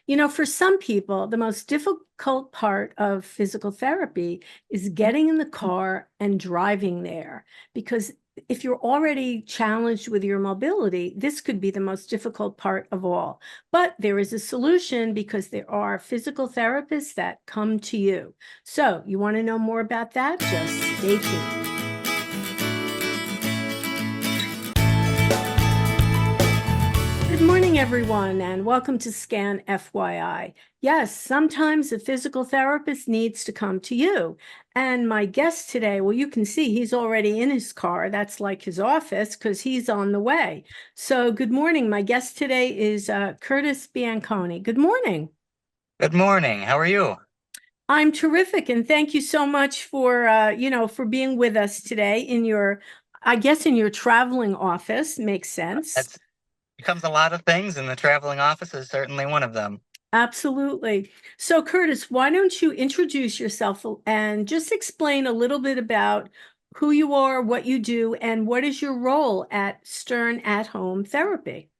For some people, the most difficult part of physical therapy is getting in the car and driving there. Because if you're already challenged with your mobility, this could be the most difficult part of all. But there is a solution because there are physical therapists that come to you. So you want to know more about that? Just stay tuned. Good morning, everyone, and welcome to Scan FYI. Yes, sometimes a physical therapist needs to come to you. And my guest today, well, you can see he's already in his car. That's like his office because he's on the way. So good morning. My guest today is Kurtis Bianconi. Good morning. Good morning. How are you? I'm terrific, and thank you so much for for being with us today in your, I guess, in your traveling office. Makes sense. That's becomes a lot of things, and the traveling office is certainly one of them. Absolutely. So, Kurtis, why don't you introduce yourself and just explain a little bit about who you are, what you do, and what is your role at Stern at Home Therapy?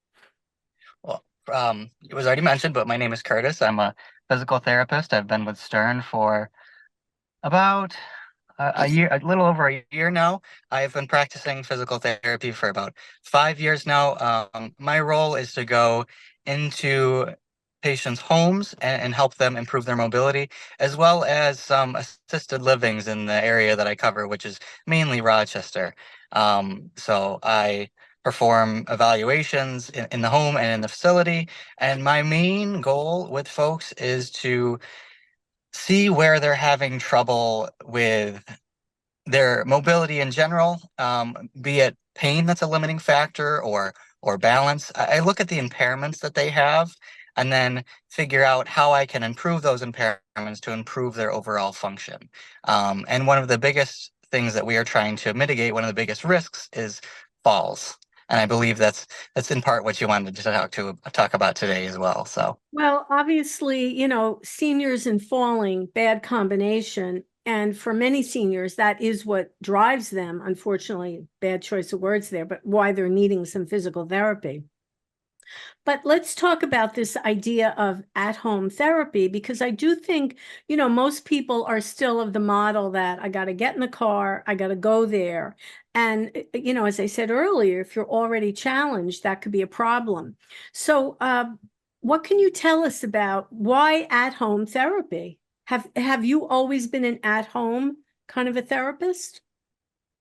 Well, it was already mentioned, but my name is Curtis. I'm a physical therapist. I've been with Stern for about a year, a little over a year now. I've been practicing physical therapy for about 5 years now. My role is to go into patients' homes and help them improve their mobility, as well as some assisted livings in the area that I cover, which is mainly Rochester. So I perform evaluations in the home and in the facility, and my main goal with folks is to see where they're having trouble with their mobility in general, be it pain that's a limiting factor or balance. I look at the impairments that they have and then figure out how I can improve those impairments to improve their overall function. And one of the biggest things that we are trying to mitigate, one of the biggest risks is falls. And I believe that's in part what you wanted to talk about today as well. So Well, obviously, seniors and falling, bad combination. And for many seniors, that is what drives them, unfortunately, bad choice of words there, but why they're needing some physical therapy. But let's talk about this idea of at-home therapy, because I do think, most people are still of the model that I got to get in the car, I got to go there. And, as I said earlier, if you're already challenged, that could be a problem. So, what can you tell us about why at-home therapy? Have you always been an at-home kind of a therapist?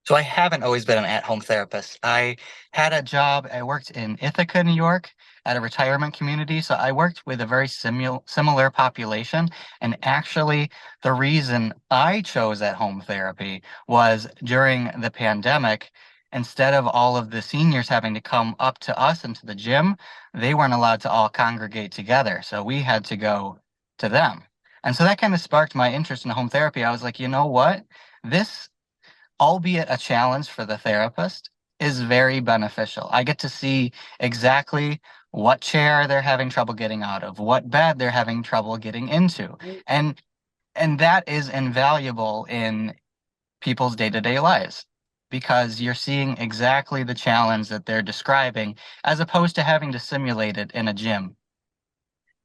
So I haven't always been an at-home therapist. I had a job, I worked in Ithaca, New York at a retirement community. So I worked with a very similar population. And actually, the reason I chose at-home therapy was during the pandemic, instead of all of the seniors having to come up to us into the gym, they weren't allowed to all congregate together. So we had to go to them. And so that kind of sparked my interest in home therapy. I was like, you know what? This, albeit a challenge for the therapist, is very beneficial. I get to see exactly what chair they're having trouble getting out of, what bed they're having trouble getting into. Right. And and that is invaluable in people's day-to-day lives because you're seeing exactly the challenge that they're describing as opposed to having to simulate it in a gym.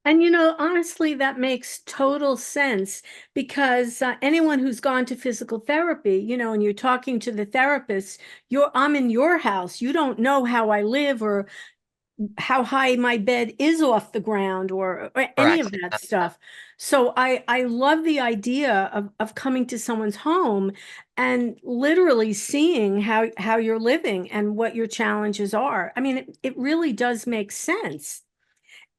And honestly, that makes total sense because anyone who's gone to physical therapy, and you're talking to the therapist, I'm in your house. You don't know how I live or how high my bed is off the ground or any of Correct. that stuff. So I love the idea of coming to someone's home and literally seeing how you're living and what your challenges are. I mean, it really does make sense.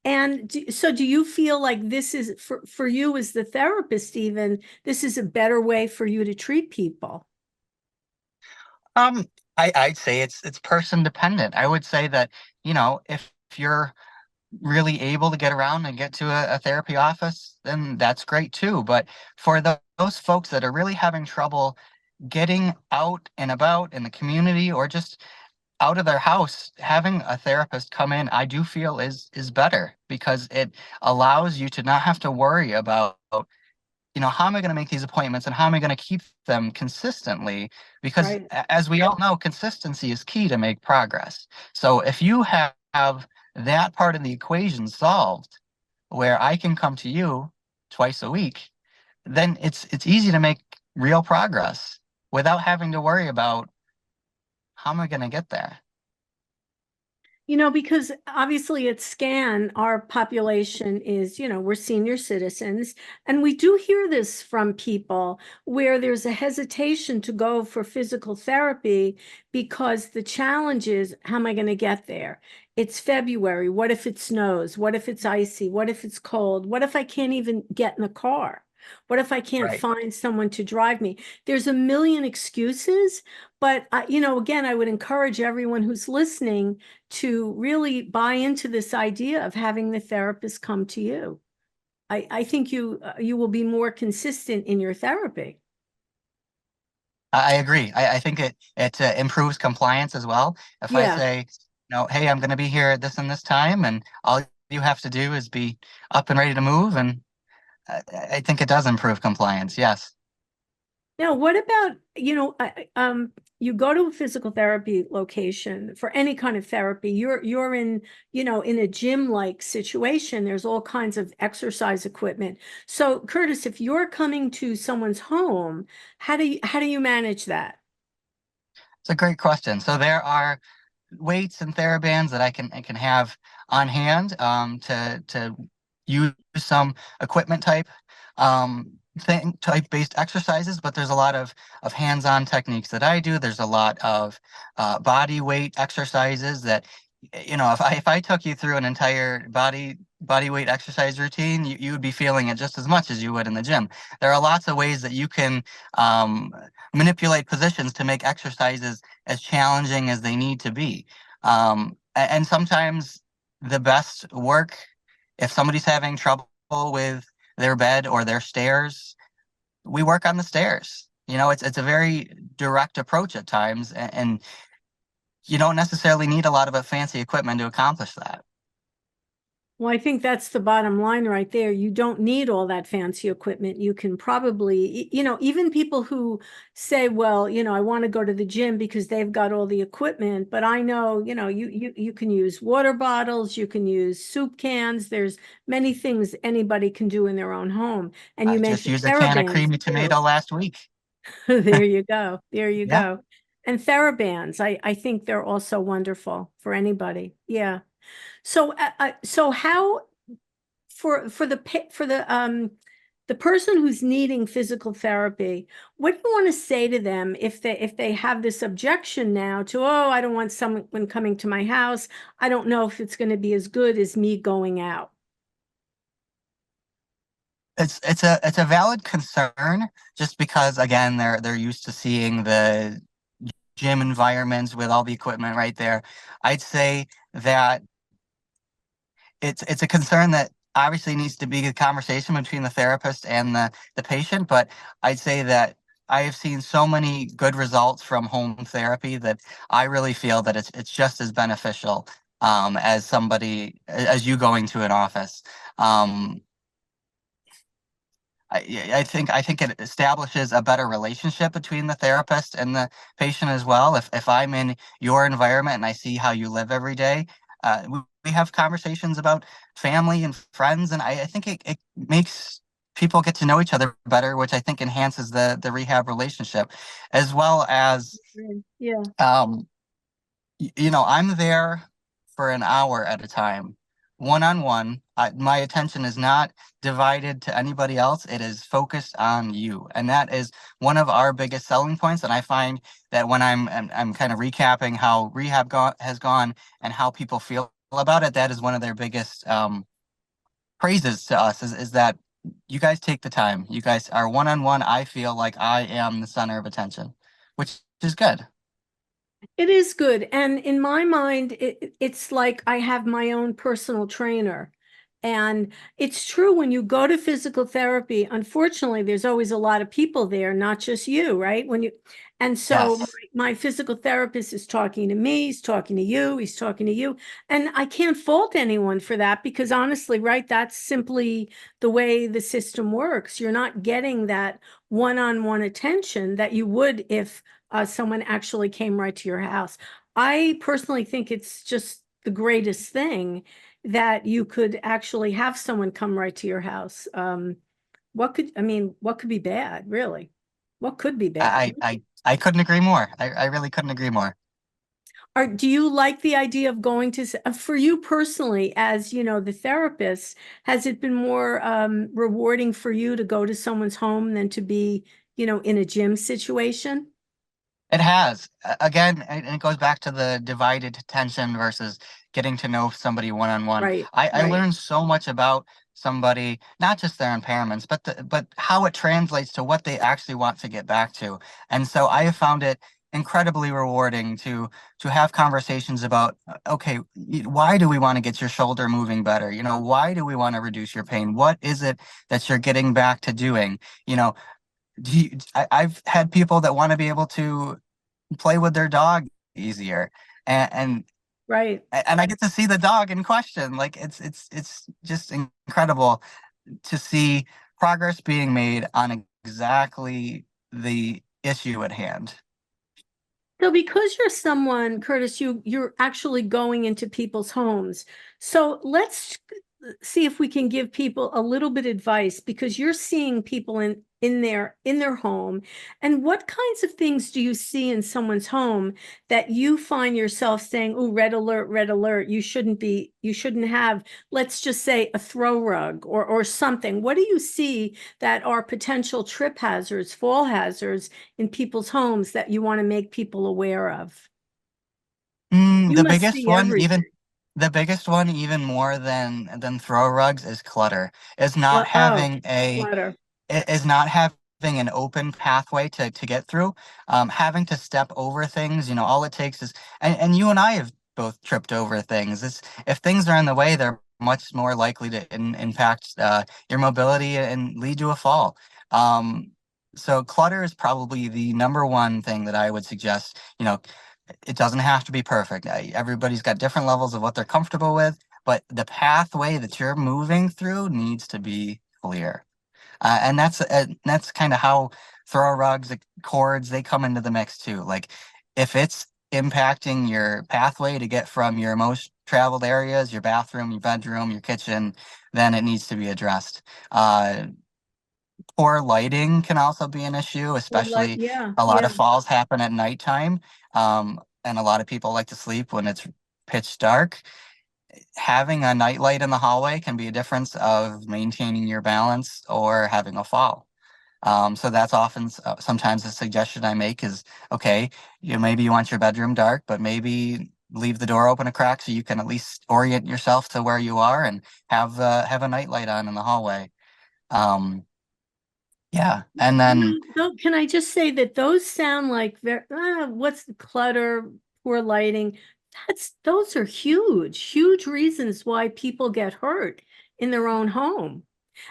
And so do you feel like this is for you as the therapist, even this is a better way for you to treat people? Um, I'd say it's person dependent. I would say that, if you're really able to get around and get to a therapy office, then that's great too. But for those folks that are really having trouble getting out and about in the community or just out of their house, having a therapist come in, I do feel is better because it allows you to not have to worry about, how am I going to make these appointments and how am I going to keep them consistently? Because Right. as we all know, consistency is key to make progress. So if you have that part of the equation solved, where I can come to you twice a week, then it's easy to make real progress without having to worry about how am I going to get there. Because obviously at SCAN, our population is, we're senior citizens. And we do hear this from people where there's a hesitation to go for physical therapy because the challenge is, how am I going to get there? It's February. What if it snows? What if it's icy? What if it's cold? What if I can't even get in the car? What if I can't Right. find someone to drive me? There's a million excuses, but again, I would encourage everyone who's listening to really buy into this idea of having the therapist come to you. I think you will be more consistent in your therapy. I agree. I think it improves compliance as well. If I Yeah. say, hey, I'm going to be here at this and this time, and all you have to do is be up and ready to move, and I think it does improve compliance. Yes. Now, what about, you go to a physical therapy location for any kind of therapy. You're in, in a gym-like situation. There's all kinds of exercise equipment. So, Curtis, if you're coming to someone's home, how do you manage that? It's a great question. So there are weights and therabands that I can have on hand to use some equipment type based exercises, but there's a lot of hands-on techniques that I do. There's a lot of body weight exercises that if I took you through an entire body weight exercise routine, you would be feeling it just as much as you would in the gym. There are lots of ways that you can um, manipulate positions to make exercises as challenging as they need to be. And sometimes the best work, if somebody's having trouble with their bed or their stairs, we work on the stairs. It's a very direct approach at times, and you don't necessarily need a lot of fancy equipment to accomplish that. Well, I think that's the bottom line right there. You don't need all that fancy equipment. You can probably, even people who say, well, I want to go to the gym because they've got all the equipment, but I know, you can use water bottles, you can use soup cans. There's many things anybody can do in their own home. And you I just mentioned used a can of TheraBands creamy too. tomato last week. There you go. There you Yeah. go. And TheraBands, I think they're also wonderful for anybody. Yeah. So how for the person who's needing physical therapy, what do you want to say to them if they have this objection now to, oh, I don't want someone coming to my house. I don't know if it's going to be as good as me going out. It's a valid concern just because again they're used to seeing the gym environments with all the equipment right there. I'd say that it's a concern that obviously needs to be a conversation between the therapist and the patient, but I'd say that I have seen so many good results from home therapy that I really feel that it's just as beneficial as as you going to an office. Um, I think it establishes a better relationship between the therapist and the patient as well. If I'm in your environment and I see how you live every day, we have conversations about family and friends, and I think it makes people get to know each other better, which I think enhances the rehab relationship, as well as Yeah. um, I'm there for an hour at a time, one on one. My attention is not divided to anybody else. It is focused on you. And that is one of our biggest selling points. And I find that when I'm kind of recapping how has gone and how people feel about it, that is one of their biggest praises to us is that you guys take the time. You guys are one on one. I feel like I am the center of attention, which is good. It is good. And in my mind, it's like I have my own personal trainer. And it's true when you go to physical therapy, unfortunately, there's always a lot of people there, not just you, right? And so Yes. my physical therapist is talking to me, he's talking to you, he's talking to you. And I can't fault anyone for that because honestly, right, that's simply the way the system works. You're not getting that one-on-one attention that you would if someone actually came right to your house. I personally think it's just the greatest thing. that you could actually have someone come right to your house. What could be bad, really? What could be bad? I couldn't agree more. I really couldn't agree more. Do you like the idea of going to, for you personally, as you know, the therapist, has it been more rewarding for you to go to someone's home than to be, in a gym situation? It has. Again, and it goes back to the divided attention versus getting to know somebody one on one. Right, I right, learned so much about somebody, not just their impairments, but how it translates to what they actually want to get back to. And so I have found it incredibly rewarding to have conversations about, okay, why do we want to get your shoulder moving better? Why do we want to reduce your pain? What is it that you're getting back to doing? You know, I've had people that want to be able to play with their dog easier, and and right. and I get to see the dog in question. Like it's just incredible to see progress being made on exactly the issue at hand. So because you're someone, Curtis, you're actually going into people's homes. So let's see if we can give people a little bit advice because you're seeing people in their home. And what kinds of things do you see in someone's home that you find yourself saying, "Oh, red alert, you shouldn't have, let's just say a throw rug or something." What do you see that are potential trip hazards, fall hazards in people's homes that you want to make people aware of? Mm, You must see even everything. the biggest one, even more than throw rugs, is clutter. Is not Oh, having a clutter. is not having an open pathway to get through. Having to step over things. All it takes is, and you and I have both tripped over things. If things are in the way, they're much more likely to impact your mobility and lead to a fall. Um, so clutter is probably the number one thing that I would suggest. It doesn't have to be perfect. Everybody's got different levels of what they're comfortable with, but the pathway that you're moving through needs to be clear. And that's kind of how throw rugs, cords, they come into the mix too. Like if it's impacting your pathway to get from your most traveled areas, your bathroom, your bedroom, your kitchen, then it needs to be addressed. Uh, Poor lighting can also be an issue, Or like, especially yeah, a lot yeah. of falls happen at nighttime. And a lot of people like to sleep when it's pitch dark. Having a nightlight in the hallway can be a difference of maintaining your balance or having a fall. So that's often sometimes a suggestion I make is, okay, maybe you want your bedroom dark, but maybe leave the door open a crack so you can at least orient yourself to where you are and have a nightlight on in the hallway. Um, yeah, and then Can I just say that those sound like what's the clutter, poor lighting? Those are huge, huge reasons why people get hurt in their own home.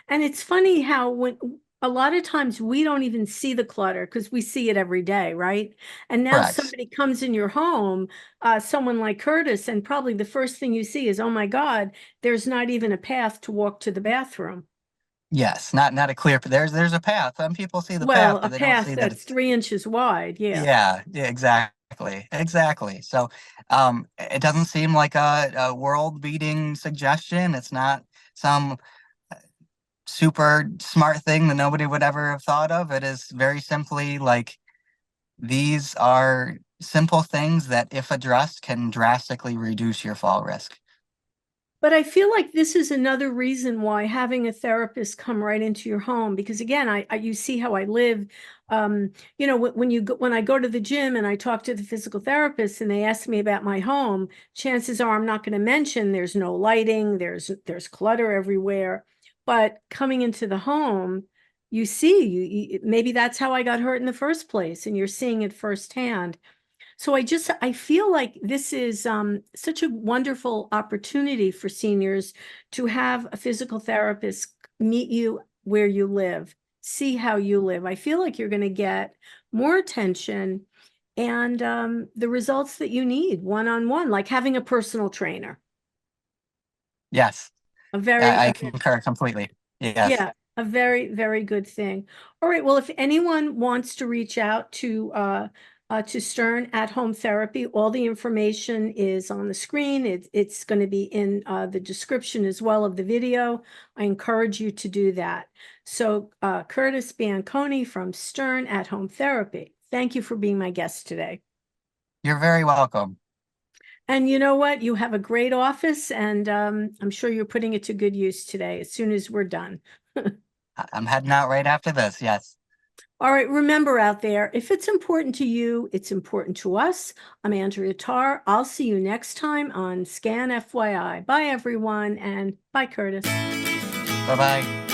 And it's funny how when a lot of times we don't even see the clutter because we see it every day, right? And now correct. somebody comes in your home, someone like Curtis, and probably the first thing you see is, oh my God, there's not even a path to walk to the bathroom. Yes, not a clear. There's a path. Some people see the Well, path, a but they don't path see that that's it's. 3 inches wide. Yeah. Yeah, exactly. So, it doesn't seem like a world-beating suggestion. It's not some super smart thing that nobody would ever have thought of. It is very simply like these are simple things that, if addressed, can drastically reduce your fall risk. But I feel like this is another reason why having a therapist come right into your home, because again, you see how I live. When I go to the gym and I talk to the physical therapist and they ask me about my home, chances are I'm not going to mention there's no lighting, there's clutter everywhere. But coming into the home, you see, maybe that's how I got hurt in the first place, and you're seeing it firsthand. So I feel like this is such a wonderful opportunity for seniors to have a physical therapist meet you where you live, see how you live. I feel like you're going to get more attention and the results that you need one-on-one, like having a personal trainer. Yes, A very, I concur completely. Yes. Yeah, a very, very good thing. All right. Well, if anyone wants to reach out to to Stern at Home Therapy. All the information is on the screen. It's going to be in the description as well of the video. I encourage you to do that. So Kurtis Bianconi from Stern at Home Therapy, thank you for being my guest today. You're very welcome. And you know what? You have a great office, and I'm sure you're putting it to good use today as soon as we're done. I'm heading out right after this. Yes. All right, remember out there, if it's important to you, it's important to us. I'm Andrea Tarr. I'll see you next time on Scan FYI. Bye, everyone, and bye, Kurtis. Bye-bye.